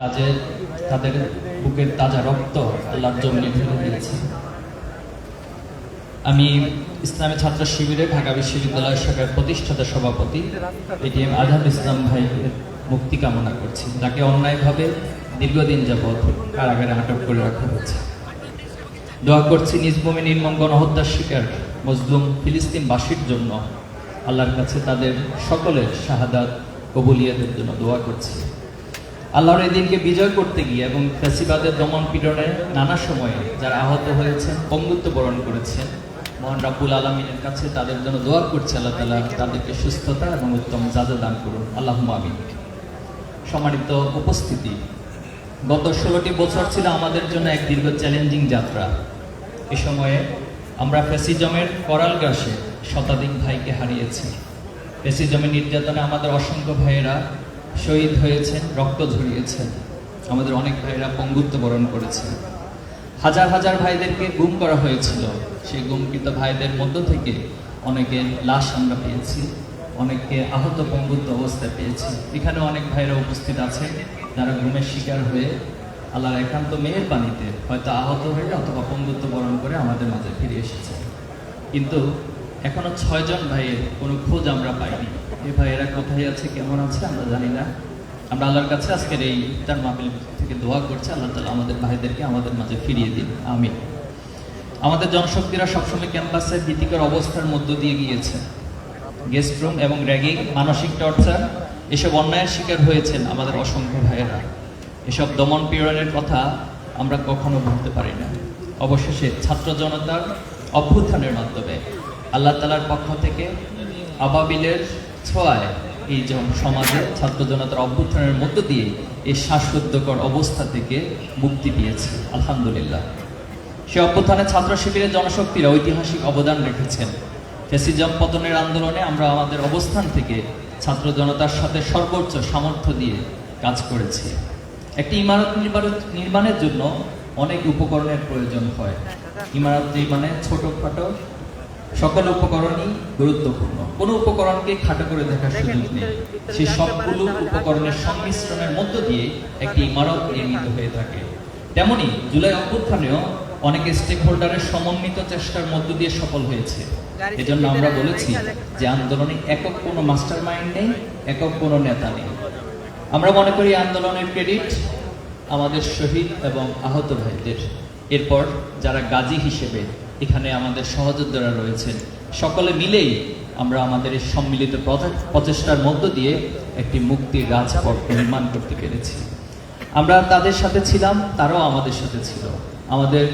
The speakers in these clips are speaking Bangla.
কাজে তাদের বুকের তাজা রক্ত আল্লাহর জমিনে ঢেলে দিয়েছে। আমি ইসলামী ছাত্র শিবিরে ঢাকা বিশ্ববিদ্যালয় শাখার প্রতিষ্ঠাতা সভাপতি এটিএম আজহার ইসলাম ভাইয়ের মুক্তি কামনা করছি, যাকে অন্যায়ভাবে দীর্ঘদিন যাবৎ কারাগারে আটক করে রাখা হয়েছে। দোয়া করছি নিজভূমি নির্মম গণহত্যার শিকার মজলুম ফিলিস্তিনবাসীর জন্য, আল্লাহর কাছে তাদের সকলের শাহাদাত কবুলিয়াতের জন্য দোয়া করছি। আল্লাহর এই দিনকে বিজয় করতে গিয়ে এবং ফ্যাসিবাদের দমন পীড়নে নানা সময়ে যারা আহত হয়েছেন, পঙ্গুত্ব বরণ করেছেন, মহান রাব্বুল আলামিনের কাছে তাদের জন্য দোয়া করছে আল্লাহ তাআলা তাদেরকে সুস্থতা এবং উত্তম যাজা দান করুন, আল্লাহুম্মা আমিন। সম্মানিত উপস্থিতি, গত 16টি বছর ছিল আমাদের জন্য এক দীর্ঘ চ্যালেঞ্জিং যাত্রা। এ সময়ে আমরা ফ্যাসিজমের করাল গ্রাসে শতাধিক ভাইকে হারিয়েছি। ফ্যাসিজমের নির্যাতনে আমাদের অসংখ্য ভাইয়েরা শহীদ হয়েছেন, রক্ত ঝরিয়েছেন, আমাদের অনেক ভাইয়েরা পঙ্গুত্ব বরণ করেছেন। হাজার হাজার ভাইদেরকে গুম করা হয়েছিল। সেই গুমকৃত ভাইদের মধ্য থেকে অনেকের লাশ আমরা পেয়েছি, অনেককে আহত পঙ্গুত্ব অবস্থায় পেয়েছি। এখানে অনেক ভাইরা উপস্থিত আছেন যারা গুমের শিকার হয়ে আল্লাহর একান্ত মেহেরবানিতে হয়তো আহত হয়ে অথবা পঙ্গুত্ব বরণ করে আমাদের মাঝে ফিরে এসেছে। কিন্তু এখনো 6 জন ভাইয়ের কোনো খোঁজ আমরা পাইনি। এই ভাইয়েরা কোথায় আছে, কেমন আছে আমরা জানি না। আমরা আল্লাহর কাছে আজকের এই ইফতার মাহফিল থেকে দোয়া করছি, আল্লাহ তাআলা আমাদের ভাইদেরকে আমাদের মাঝে ফিরিয়ে দিন, আমিন। আমাদের জনশক্তিরা সবসময় ক্যাম্পাসে ভীতিকর অবস্থার মধ্য দিয়ে গিয়েছে। গেস্ট রুম এবং র্যাগিং, মানসিক টর্চার, এসব অন্যায়ের শিকার হয়েছেন আমাদের অসংখ্য ভাইয়েরা। এসব দমন পীড়নের কথা আমরা কখনো ভুলতে পারি না। অবশেষে ছাত্র জনতার অভ্যুত্থানের মাধ্যমে আল্লাহ তাআলার পক্ষ থেকে আবাবিলের ছোঁয়ায় এই সমাজে ছাত্র জনতার অভ্যুত্থানের মধ্য দিয়ে এই শ্বাসরুদ্ধকর অবস্থা থেকে মুক্তি পেয়েছে, আলহামদুলিল্লাহ। সে অভ্যুত্থানে ছাত্র শিবিরের জনশক্তিরা ঐতিহাসিক অবদান রেখেছেন। ফ্যাসিজম পতনের আন্দোলনে আমরা আমাদের অবস্থান থেকে ছাত্র জনতার সাথে সর্বোচ্চ সামর্থ্য দিয়ে কাজ করেছি। একটি ইমারত নির্মাণের জন্য অনেক উপকরণের প্রয়োজন হয়। ইমারত নির্মাণে ছোটখাটো সকল উপকরণই গুরুত্বপূর্ণ। কোনো উপকরণকে খাটো করে দেখার সুযোগ নেই। সেই সবগুলো উপকরণের সংমিশ্রণের মধ্য দিয়ে একটি ইমারত নির্মিত হয়ে থাকে। তেমনি জুলাই অভ্যুত্থানেও অনেক স্টেক হোল্ডারের সমন্বিত চেষ্টার মধ্য দিয়ে সফল হয়েছে। এজন্য আমরা বলেছি যে আন্দোলনে একক কোনো মাস্টার মাইন্ড নেই, একক কোনো নেতা নেই। আমরা মনে করি আন্দোলনের ক্রেডিট আমাদের শহীদ এবং আহত ভাইদের। এরপর যারা গাজী হিসেবে এখানে আমাদের সহযোদ্ধারা রয়েছেন, সকলে মিলেই আমরা আমাদের এই সম্মিলিত প্রচেষ্টার মধ্য দিয়ে একটি মুক্তির রাজপথ নির্মাণ করতে পেরেছি। আমরা তাদের সাথে ছিলাম, তারাও আমাদের সাথে ছিল। আমাদের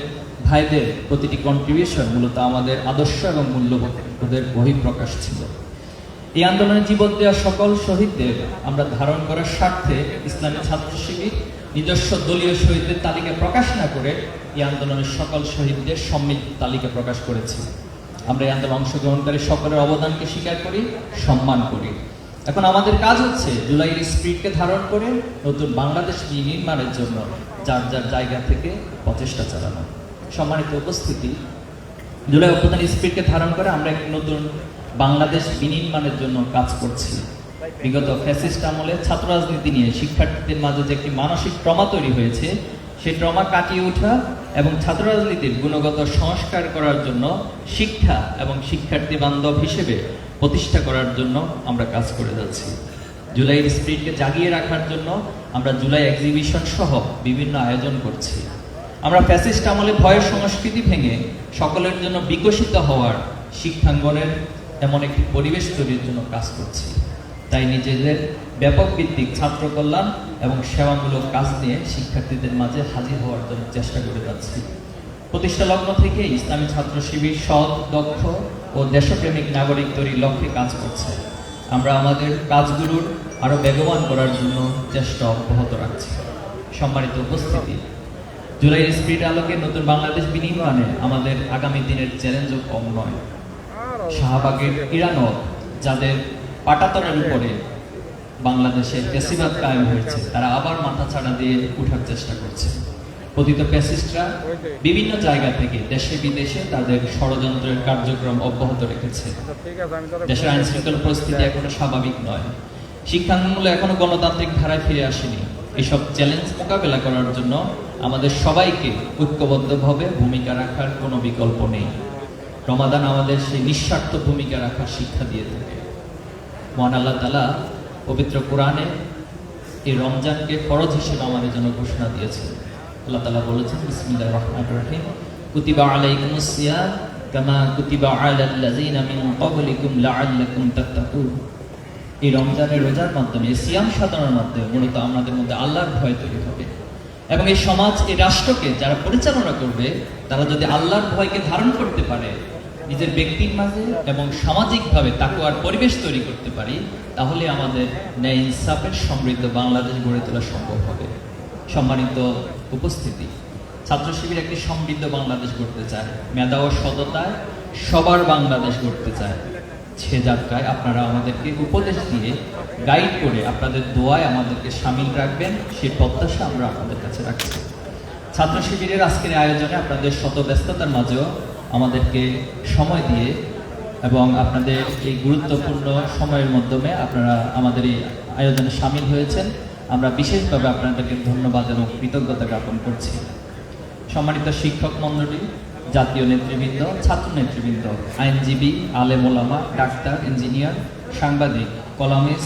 ভাইদের প্রতিটি কন্ট্রিবিউশন মূলত আমাদের আদর্শ এবং মূল্যবোধের বহিঃপ্রকাশ ছিল। এই আন্দোলনে জীবন দেওয়া সকল শহীদদের আমরা ধারণ করার স্বার্থে ইসলামী ছাত্র শিবির নিজস্ব দলীয় শহীদদের তালিকা প্রকাশ না করে এই আন্দোলনের সকল শহীদদের সম্মিলিত তালিকা প্রকাশ করেছি। আমরা এই আন্দোলনে অংশগ্রহণকারী সকলের অবদানকে স্বীকার করি, সম্মান করি। এখন আমাদের কাজ হচ্ছে জুলাইয়ের স্পিরিটকে ধারণ করে নতুন বাংলাদেশ নির্মাণের জন্য যার যার জায়গা থেকে প্রচেষ্টা চালানো। সম্মানিত উপস্থিতি, জুলাই অভ্যুত্থানের স্পিরিটকে ধারণ করে আমরা একটি নতুন বাংলাদেশ বিনির্মাণের জন্য কাজ করছি। বিগত ফ্যাসিস্ট আমলে ছাত্র রাজনীতি নিয়ে শিক্ষার্থীদের মাঝে যে একটি মানসিক ট্রমা তৈরি হয়েছে, সেই ট্রমা কাটিয়ে ওঠা এবং ছাত্র রাজনীতির গুণগত সংস্কার করার জন্য শিক্ষা এবং শিক্ষার্থী বান্ধব হিসেবে প্রতিষ্ঠা করার জন্য আমরা কাজ করে যাচ্ছি। জুলাইয়ের স্পিরিটকে জাগিয়ে রাখার জন্য আমরা জুলাই এক্সিবিশন সহ বিভিন্ন আয়োজন করছি। আমরা ফ্যাসিস্ট আমলে ভয়ের সংস্কৃতি ভেঙে সকলের জন্য বিকশিত হওয়ার শিক্ষাঙ্গনের এমন একটি পরিবেশ তৈরির জন্য কাজ করছি। তাই নিজেদের ব্যাপক ভিত্তিক ছাত্র কল্যাণ এবং সেবামূলক কাজ নিয়ে শিক্ষার্থীদের মাঝে হাজির হওয়ার জন্য চেষ্টা করে যাচ্ছি। প্রতিষ্ঠা লগ্ন থেকে ইসলামী ছাত্র শিবির সৎ, দক্ষ ও দেশপ্রেমিক নাগরিক তৈরির লক্ষ্যে কাজ করছে। আমরা আমাদের কাজগুলোর আরো বেগবান করার জন্য চেষ্টা অব্যাহত রাখছি। সম্মানিত উপস্থিতি, জুলাই স্পিরিট আলোকে নতুন বাংলাদেশ বিনির্মাণে আমাদের আগামী দিনের চ্যালেঞ্জও কম নয়। শাহবাগের ইরানত যাদের পাটাতনের উপরে বাংলাদেশে ফ্যাসিবাদ কায়েম হয়েছে, তারা আবার মাথা ছাড়া দিয়ে উঠার চেষ্টা করছে। পতিত ফ্যাসিস্টরা বিভিন্ন জায়গা থেকে দেশে বিদেশে তাদের ষড়যন্ত্রের কার্যক্রম অব্যাহত রেখেছে। দেশের আইন শৃঙ্খলা পরিস্থিতি এখনো স্বাভাবিক নয়। শিক্ষাঙ্গনগুলো এখনো গণতান্ত্রিক ধারায় ফিরে আসেনি। এসব চ্যালেঞ্জ মোকাবেলা করার জন্য আমাদের সবাইকে ঐক্যবদ্ধভাবে ভূমিকা রাখার কোনো বিকল্প নেই। রমাদান আমাদের সেই নিঃস্বার্থ ভূমিকা রাখার শিক্ষা দিয়ে থাকে। মহান আল্লাহ তাআলা পবিত্র কোরআনে এই রমজানকে ফরজ হিসেবে আমাদের জন্য ঘোষণা দিয়েছেন। আল্লাহ তাআলা বলেছেন, বিসমিল্লাহির রহমানির রহিম, কুতিবা আলাইকুমুস সিয়াম কামা কুতিবা আলাল লাযিনা মিন ক্বাবলিকুম লাআল্লাকুম তাত্তাকুন। এই রমজানের রোজার মাধ্যমে, সিয়াম সাধনার মাধ্যমে মূলত আমাদের মধ্যে আল্লাহর ভয় তৈরি হবে এবং এই সমাজ, এই রাষ্ট্রকে যারা পরিচালনা করবে তারা যদি আল্লাহর ভয়কে ধারণ করতে পারে, নিজের ব্যক্তির মাঝে এবং সামাজিকভাবে তাকওয়ার পরিবেশ তৈরি করতে পারি, তাহলে আমাদের ন্যায় ইনসাফের সমৃদ্ধ বাংলাদেশ গড়ে তোলা সম্ভব হবে। সম্মানিত উপস্থিতি, ছাত্র শিবির একটি সমৃদ্ধ বাংলাদেশ গড়তে চায়, মেধা ও সততায় সবার বাংলাদেশ গড়তে চায়। সে যাত্রায় আপনারা আমাদেরকে উপদেশ দিয়ে, গাইড করে, আপনাদের দোয়ায় আমাদেরকে সামিল রাখবেন, সেই প্রত্যাশা আমরা আপনাদের কাছে রাখছি। ছাত্র শিবিরের আজকের আয়োজনে আপনাদের শত ব্যস্ততার মাঝেও আমাদেরকে সময় দিয়ে এবং আপনাদের এই গুরুত্বপূর্ণ সময়ের মাধ্যমে আপনারা আমাদের এই আয়োজনে সামিল হয়েছেন। আমরা বিশেষভাবে আপনাদেরকে ধন্যবাদ এবং কৃতজ্ঞতা জ্ঞাপন করছি। সম্মানিত শিক্ষক মণ্ডলী, জাতীয় নেতৃবৃন্দ, ছাত্র নেতৃবৃন্দ, আইনজীবী, আলেম ওলামা, ডাক্তার, ইঞ্জিনিয়ার, সাংবাদিক, কলামিস্ট,